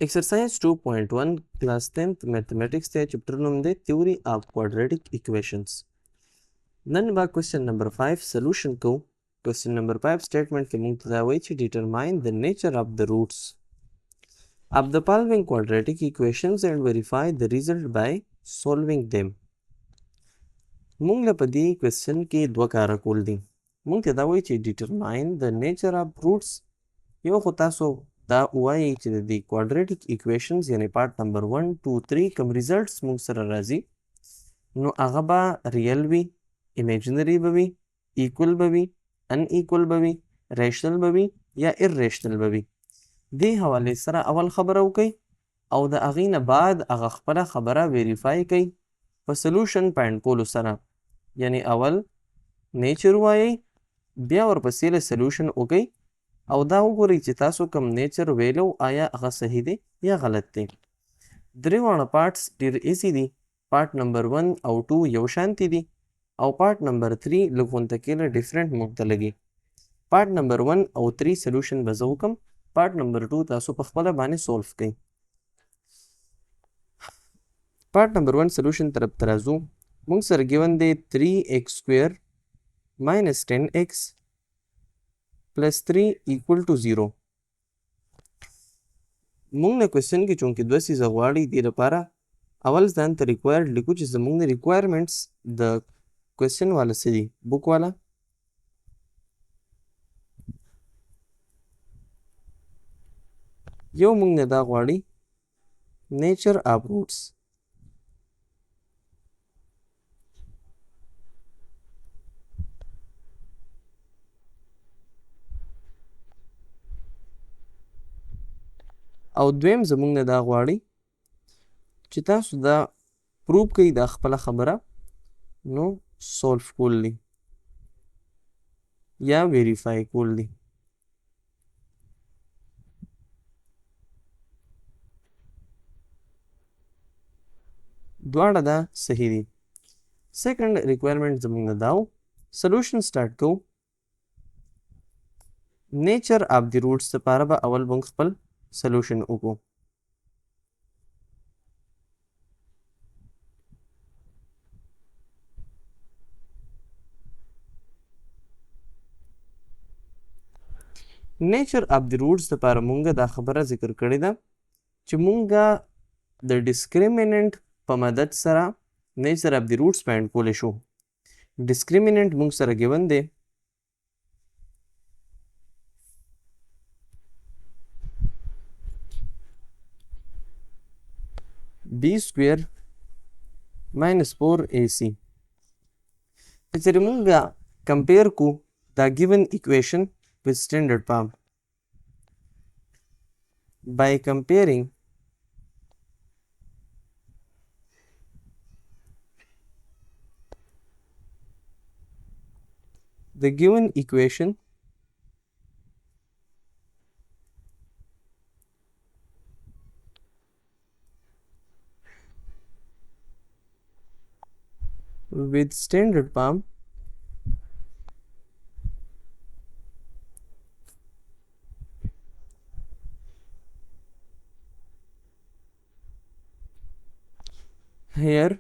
Exercise 2.1 class 10th mathematics ته chapter نوم دی theory of quadratic equations. نن با question number 5 solution کو. question number 5 statement کې موږ ته دا وایي چې determine the nature of the roots of the following quadratic equations and verify the result by solving them. موږ له په دې question کې دوه کاره کول دي. موږ ته دا وایي چې determine the nature of roots. یو خو تاسو دا وایي چې د quadratic equations یعنی part number 1 2 3 کوم results موږ سره راځي نو هغه به real وي imaginary به وي equal به وي unequal به وي rational به وي یا irrational به وي. دې حوالې سره اول خبره وکړئ او د هغې نه بعد هغه خپله خبره ویریفای کوي په سلوشن فایند کولو سره. یعنی اول نیچر وایي بیا ورپسې له سلوشن وکړئ او دا وګورئ چې تاسو کوم نیچر ویلو آیا هغه صحیح دی یا غلط دی. درې واړه پارټس ډېر ایزي دي. پارټ نمبر 1 او 2 یو شانتي دي او پارټ نمبر 3 لږ غونته کې له ډیفرنٹ موږ ته لګي. پارټ نمبر 1 او 3 سلوشن به زه وکړم. پارټ نمبر 2 تاسو په خپله باندې سولف کړئ. پارټ نمبر 1 سلوشن طرف ته راځو. موږ سره ګیون دی 3x سکویر ماینس 10x plus 3 equal to 0. مونږ نه کوېسچن کې چونکې دوه څیزه غواړي دې لپاره اول ځان ته ریکوایرډ لیکو چې زمونږ د ریکوایرمنټس د کوېسچن والا څه دي بک والا. یو مونږ نه دا غواړي نیچر آف روټس. او دویم زمونږ نه دا غواړي چې تاسو دا پروف کوي دا خپله خبره نو سولف کول دي یا ویریفای کول دي. دواړه دا صحیح دي. سیکنډ ریکوایرمنټ زمونږ نه دا و سلوشن سټارټ کوو. نیچر آف دی روټس دپاره به اول مونږ خپل solution وکړو. نیچر آف دی روټس دپاره مونږ دا خبره ذکر کړې ده چې مونږ د ډسکریمیننټ په مدد سره نیچر آف دی روټس فایند کولی شو. ډسکریمیننټ مونږ سره ګیون دی b square minus 4ac. چې موږ کمپیر کو دا given equation with standard form by comparing the given equation with standard form here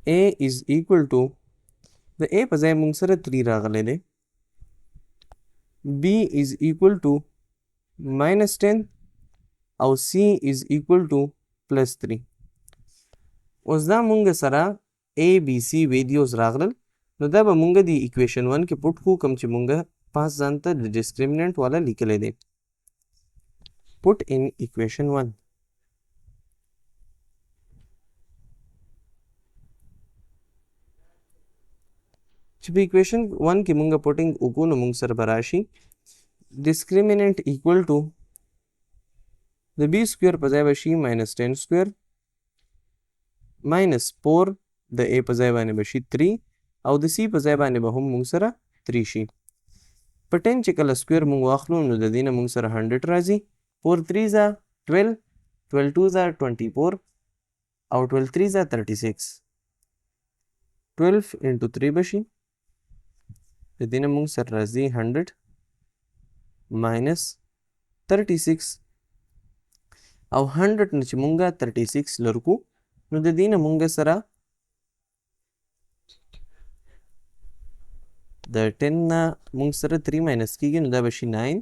a is equal to the a په ځای موږ سره 3 راغلی دی. b is equal to minus 10 او c is equal to plus 3. اوس دا مونږ سره a b c ویډیوز راغلل نو دا به مونږ د equation 1 کې پټ کړو کوم چې مونږ پاس ځان ته د ډسکریمیننټ والا لیکلی دی. put in equation 1. چې په equation 1 کې مونږ پټینګ وکړو نو مونږ سره به راشي ډسکریمیننټ equal to د b سکویر په ځای به شي minus 10 سکویر minus 4 د a په ځای باندې به شي 3 او د c په ځای باندې به هم موږ سره 3 شي. په 10 چې کله سکویر موږ واخلو نو د دې نه موږ سره 100 راځي. 4 3 ځه 12 12 2 ځه 24 او 12 3 ځه 36. 12 into 3 به شي د دې نه موږ سره راځي 100 minus 36 او 100 نه چې مونږه 36 لرکو نو د دې نه مونږ سره د 10 نه مونږ سره 3 ماینس کیږي نو دا بشي 9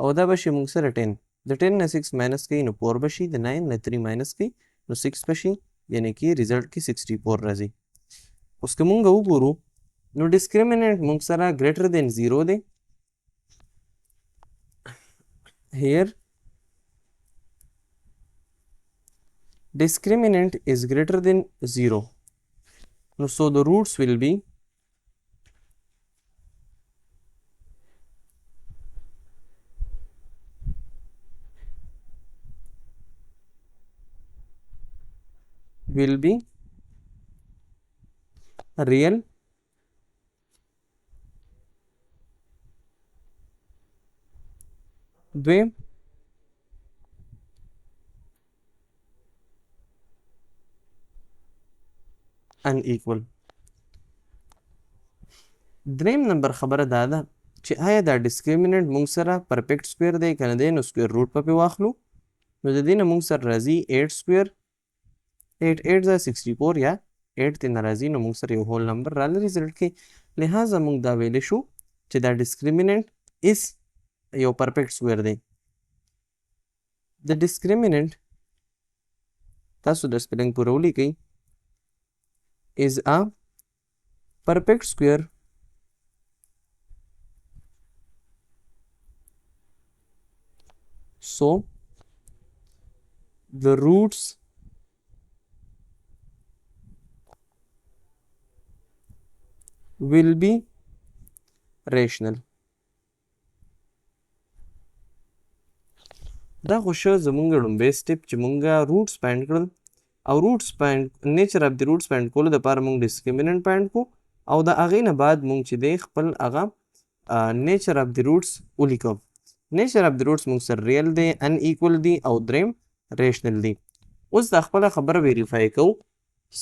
او دا بشي مونږ سره 10 د 10 نه 6 ماینس کوي نو 4 بشي د 9 نه 3 ماینس کوي نو 6 بشي یعنی کې ریزلټ کې 64 راځي. اوس که مونږ وګورو نو ډسکریمیننٹ مونږ سره ګریټر دین 0 دی. here discriminant is greater than 0. No, so the roots will be real دویم unequal. دریم نمبر خبره دا ده چې آیا دا ډسکریمیننٹ مونږ سره پرفیکټ سکویر دی که نه دی نو سکویر روټ په واخلو نو د دې نه مونږ سره راځي 8 سکویر 8 8 دا 64 یا 8 ته ناراضي نو مونږ سره یو هول نمبر راځي ریزلټ کې. لہذا مونږ دا ویلی شو چې دا ډسکریمیننٹ اس یو پرفیکټ سکویر دی. د ډسکریمیننٹ تاسو د سپیلنګ پوره ولیکئ is a perfect square so the roots will be rational. دا خو شه زمونږ لومبی سټیپ چې مونږه روټس فایند کړل او روټس فایند نیچر اف د روټس فایند کولو دپاره مونږ ډسکریمیننٹ فایند کو او د هغې نه بعد مونږ چې دی خپل هغه نیچر اف د روټس ولیکو. نیچر اف د روټس مونږ سره ریل دی ان ایکول دی او دریم ریشنل دی. اوس دا خپله خبره ویریفای کوو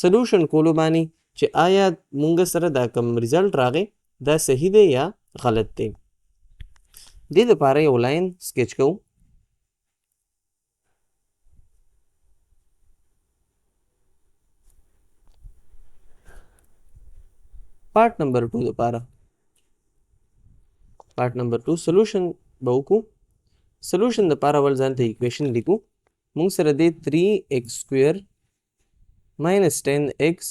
سلوشن کولو باندې چې آیا مونږ سره دا کم ریزلټ راغی دا صحیح دی یا غلط دی. دې دپاره یو لاین سکیچ کوو. پارت نمبر 2 دپاره پارت نمبر 2 سلوشن به وکړو. سلوشن دپاره ول ځان ته ایکویشن لیکو. مونږ سره دی 3x سکویر ماینس 10x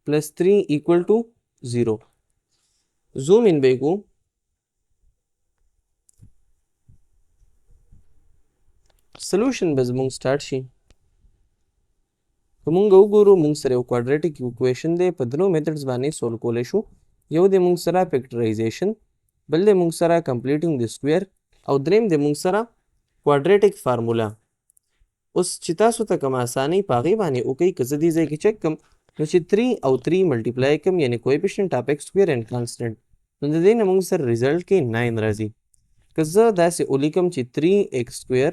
پلس 3 ایکول ټو 0. زوم ان به کو سلوشن به زمونږ سټارټ شي. که مونږ وګورو مونږ سره یو کوادریټک ایکویشن دی په درو میتډز باندې سولو کولی شو. یو دی مونږ سره فیکټرایزیشن بل دی مونږ سره کمپلیټینګ د سکویر او دریم دی مونږ سره کوادریټک فارمولا. اوس چې تاسو ته کوم اسانۍ په هغې باندې وکئ که زه دې ځای کې چک کم نو چې 3 او 3 ملټیپلای کم یعنې کویفیشنټ اف ایکس سکویر اینډ کانسټنټ نو د دې نه مونږ سره ریزلټ کې 9 راځي. که زه داسې ولیکم چې 3x سکویر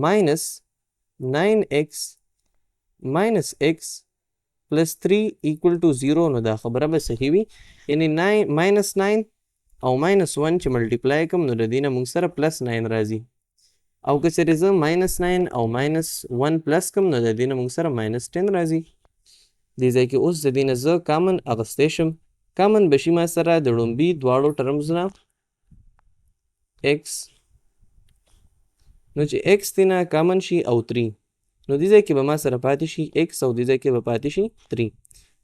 ماینس 9x minus x plus 3 equal to 0 نو دا خبره به صحیح وي. یعنی 9 minus 9 او minus 1 چې ملټیپلای کم نو د دې نه مونږ سره پلس 9 راځي. او که چېرې زه minus 9 او minus 1 پلس کم نو د دې نه مونږ سره minus 10 راځي. دې ځای کې اوس د دې نه زه کامن اخیستی شم. کامن به شي ما سره د لومبي دواړو ټرمز نه x نو چې x دی نه کامن شي او 3 نو دې ځای کې به ما سره پاتې شي x او دې ځای کې به پاتې شي 3.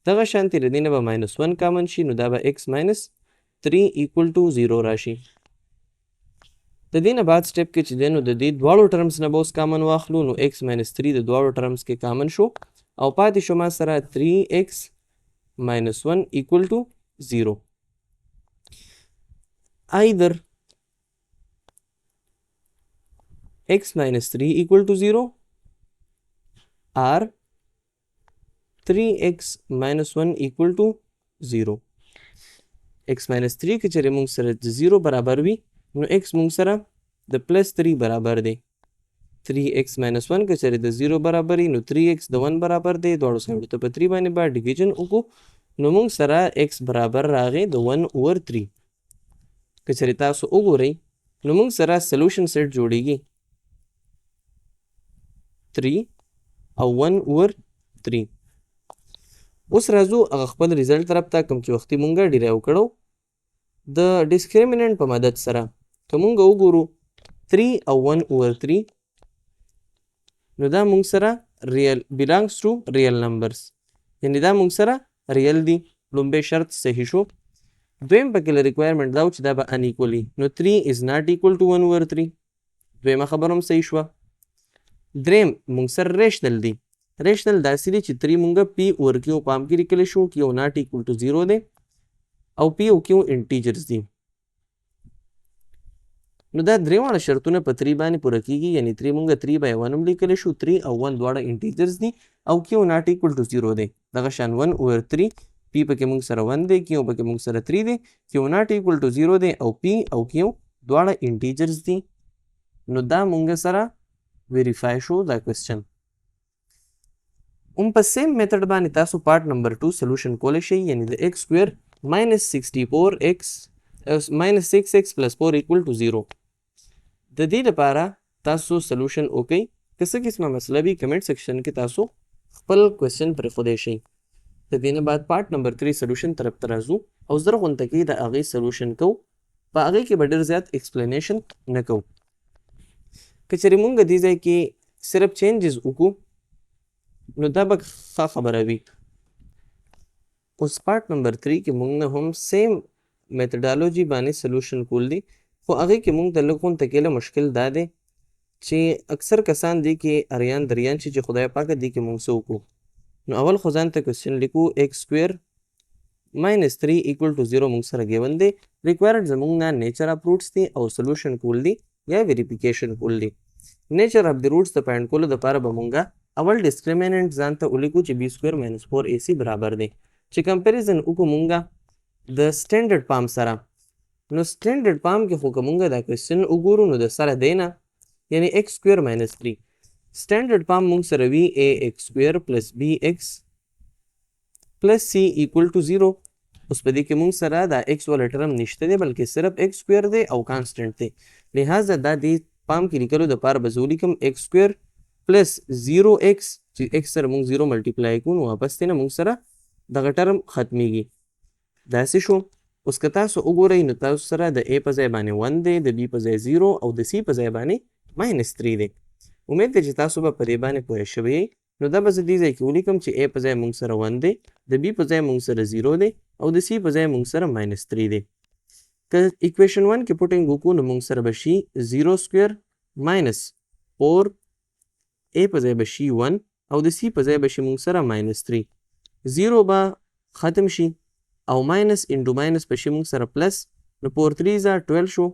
دغه شانتې د دې نه به -1 کامن شي نو دا به x minus 3 equal to 0 راشي. د دې نه بعد سټیپ کې چې دی نو د دې دواړو ټرمز نه به اوس کامن واخلو نو x minus 3 د دواړو ټرمز کې کامن شو او پاتې شو ما سره 3x minus 1 equal to 0. either x minus 3 equal to 0 or 3x minus 1 equal to 0. x minus 3 که چېرې مونږ سره د 0 برابر وي نو x مونږ سره د پلس 3 برابر دی. 3x minus 1 که چېرې د 0 برابر وي نو 3x د 1 برابر دی. دواړو سایډو ته په 3 باندې به ډیویژن وکړو نو مونږ سره x برابر راغی د 1/3. که چېرې تاسو وګورئ نو موږ سره سولوشن سیټ جوړیږي 3 او 1 اوور 3. اوس راځو هغه خپل ریزلټ طرف ته کوم چې وختي مونږ ډیرایو کړو د ډیسکریمیننٹ په مدد سره. که مونږ وګورو 3 او 1 اوور 3 نو دا مونږ سره ریل belongs to ریل نمبرز، یعنی دا مونږ سره ریل دي. لومبی شرط صحیح شو. دویم پکې ریکوایرمنٹ دا و چې دا به انیکولی، نو 3 is not equal to 1 over 3. دویمه خبر هم صحیح شوه. دریم مونږ سره ریشنل دي. ریشنل داسې دي چې 3 مونږ پی اور کیو پام کې لیکلی شو، کیو ناٹ ایکول ټو 0 دی او پی او کیو انټیجرز دي. نو دا درې واړه شرطونه په 3 باندې پوره کیږي، یعنی 3 مونږ 3 by 1 هم لیکلی شو، 3 او 1 دواړه انټیجرز دي او کیو ناٹ ایکول ټو 0 دی. دغه شان 1 over 3 پی پکې مونږ سره 1 دی، کیو پکې مونږ سره 3 دی، کیو ناٹ ایکول ټو 0 دی او پی او کیو دواړه انټیجرز دي. نو دا مونږ سره ویریفای شو دا کوېسچن. په سیم میتھډ باندې تاسو پارت نمبر 2 سولوشن کولی شئ، یعنی د x square minus 64x minus 6x plus 4 equal to 0. د دې لپاره تاسو سولوشن وکئ. که څه قسمه مسله وي کمنټ سیکشن کې تاسو خپل کوېسچن پرېښودی شئ. د دې نه بعد پارت نمبر 3 سولوشن طرف ته راځو او زر غونته کې د هغې سولوشن کوو. په هغې کې به ډېر زیات ایکسپلینیشن نه کوو. که چېرې مونږ دې ځای کې صرف چینجز وکړو نو دا به ښه خبره وي. اوس پارت نمبر 3 کې مونږ نه هم سیم میتھډالوجي باندې سولوشن کول دي، خو هغې کې مونږ ته لږ غونته کې مشکل دا دی چې اکثر کسان دي کې اریان دریان شي چې خدای پاکه دي کې مونږ څه وکړو. نو اول خو ځان ته کوېسچن لیکو x square minus 3 equal to 0 مونږ سره ګیون دی. ریکوایرډ زمونږ نه نیچر اف روټس دي او سولوشن کول دي یا ویریفیکیشن کول دي. نیچر اف د روټس د فایند کولو دپاره به مونږ اول ډسکریمیننٹ ځان ته ولیکو چې b square minus 4ac برابر دی. چې کمپیریزن وکړو مونږ د سټینډرډ پام سره، نو سټینډرډ پام کې خو که مونږ دا کوېسچن وګورو نو د سره دی نه، یعنی x square minus 3. سټینډرډ پام مونږ سره وي ax square plus bx plus c equal to 0. اوس په دې کې مونږ سره دا x والا ټرم نشته دی بلکې صرف x square دی او کانسټنټ دی. لہذا دا دې پام کې لیکلو دپاره به زه ولیکم x square plus 0x چې x سره مونږ 0 ملټیپلای کړو نو واپس دی نه مونږ سره دغه ټرم ختمیږي. داسې شو. اوس که تاسو وګورئ نو تاسو سره د a په ځای باندې 1 دی، د b په ځای 0 او د c په ځای باندې -3 دی. امید دی چې تاسو به په دې باندې پوه شوي یئ. نو دا به زه دې ځای کې ولیکم چې a په ځای مونږ سره 1 دی، د b په ځای مونږ سره 0 دی او د c په ځای مونږ سره -3 دی. که اکویشن 1 کې پوټینګ وکړو نو مونږ سره به شي 0 سکویر ماینس 4 a په ځای به شي 1 او د c په ځای به شي مونږ سره -3. 0 به ختم شي او ماینس انټو ماینس به شي مونږ سره پلس، نو 4 3 12 شو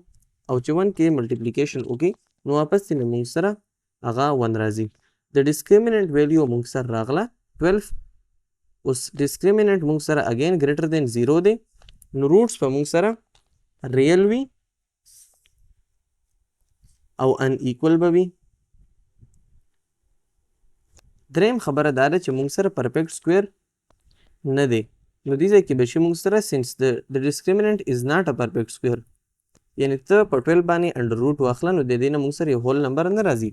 او چې 1 کې ملټیپلیکیشن وکړي نو واپس دی مونږ سره هغه 1 راځي. د ډسکریمیننٹ ویلیو مونږ سره راغله 12. اوس ډسکریمیننٹ مونږ سره اگین ګریټر دین 0 دی، نو روټس په مونږ سره ریل وي او ان ایکول به وي. دریم خبره دا ده چې مونږ سره پرفیکټ سکویر نه دی، نو دې ځای کې به شي مونږ سره سینس د ډسکریمیننٹ از ناٹ ا پرفیکټ سکویر، یعنی ته په 12 باندې انډر روټ واخله نو د دې نه مونږ سره یو هول نمبر نه راځي.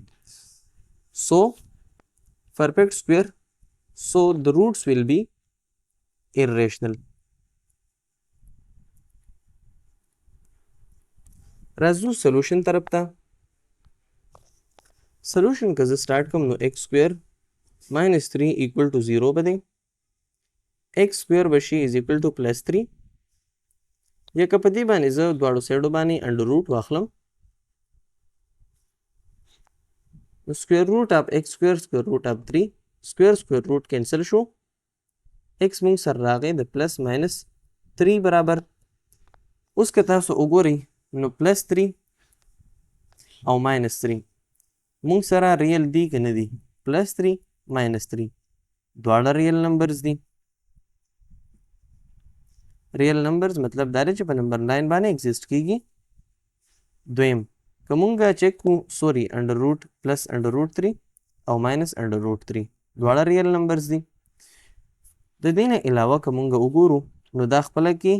سو perfect square, so the roots will be irrational. راځو سولوشن طرف ته. سولوشن که زه سٹارټ کوم نو x square minus 3 equal to 0 به دی. x square به شي is equal to plus 3. یا که په دې باندې زه دواړو سایډو باندې انډر روټ واخلم square root of x square square root of 3 square root cancel شو. x مونږ سره راغی د پلس ماینس 3 برابر. اوس که تاسو وګورئ نو پلس 3 او ماینس 3 مونږ سره ریل دي که نه دي؟ پلس 3 ماینس 3 دواړه ریل نمبرز دي. ریل نمبرز مطلب دا دی چې په نمبر 9 باندې ایگزیسټ کیږي. دویم که مونږه چیک کړو سوري انډر روټ پلس انډر روټ 3 او ماینس انډر روټ 3 دواړه ریل نمبرز دي. د دې نه علاوه که مونږه وګورو نو دا خپله کې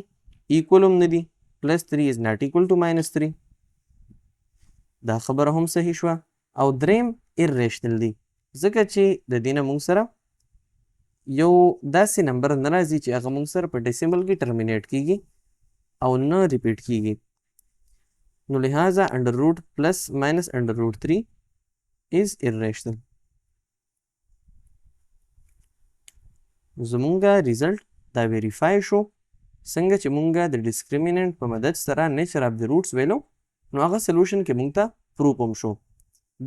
ایکول هم نه دي. پلس 3 از ناٹ ایکول ټو ماینس 3. دا خبره هم صحیح شوه. او دریم irrational دی ځکه چې د دې نه موږ سره یو داسې نمبر نه راځي چې هغه موږ سره په ډیسیمل کې ټرمینیټ کیږي او نه ریپیټ کیږي. نو لہذا انډر روټ پلس ماینس انډر روټ 3 is irrational. زمونږه ریزلټ دا ویریفای شو. څنګه چې مونږه د ډسکریمیننټ په مدد سره نیچر اف د روټس ویلو نو هغه سولوشن کې مونږ ته پروف هم شو.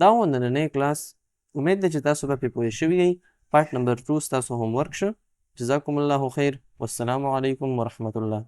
دا و نننی کلاس. امید ده چې تاسو به پرې پوه شوي یئ. پارت نمبر 2 ستاسو هوم ورک شه. جزاکم الله خیر. والسلام علیکم ورحمة الله.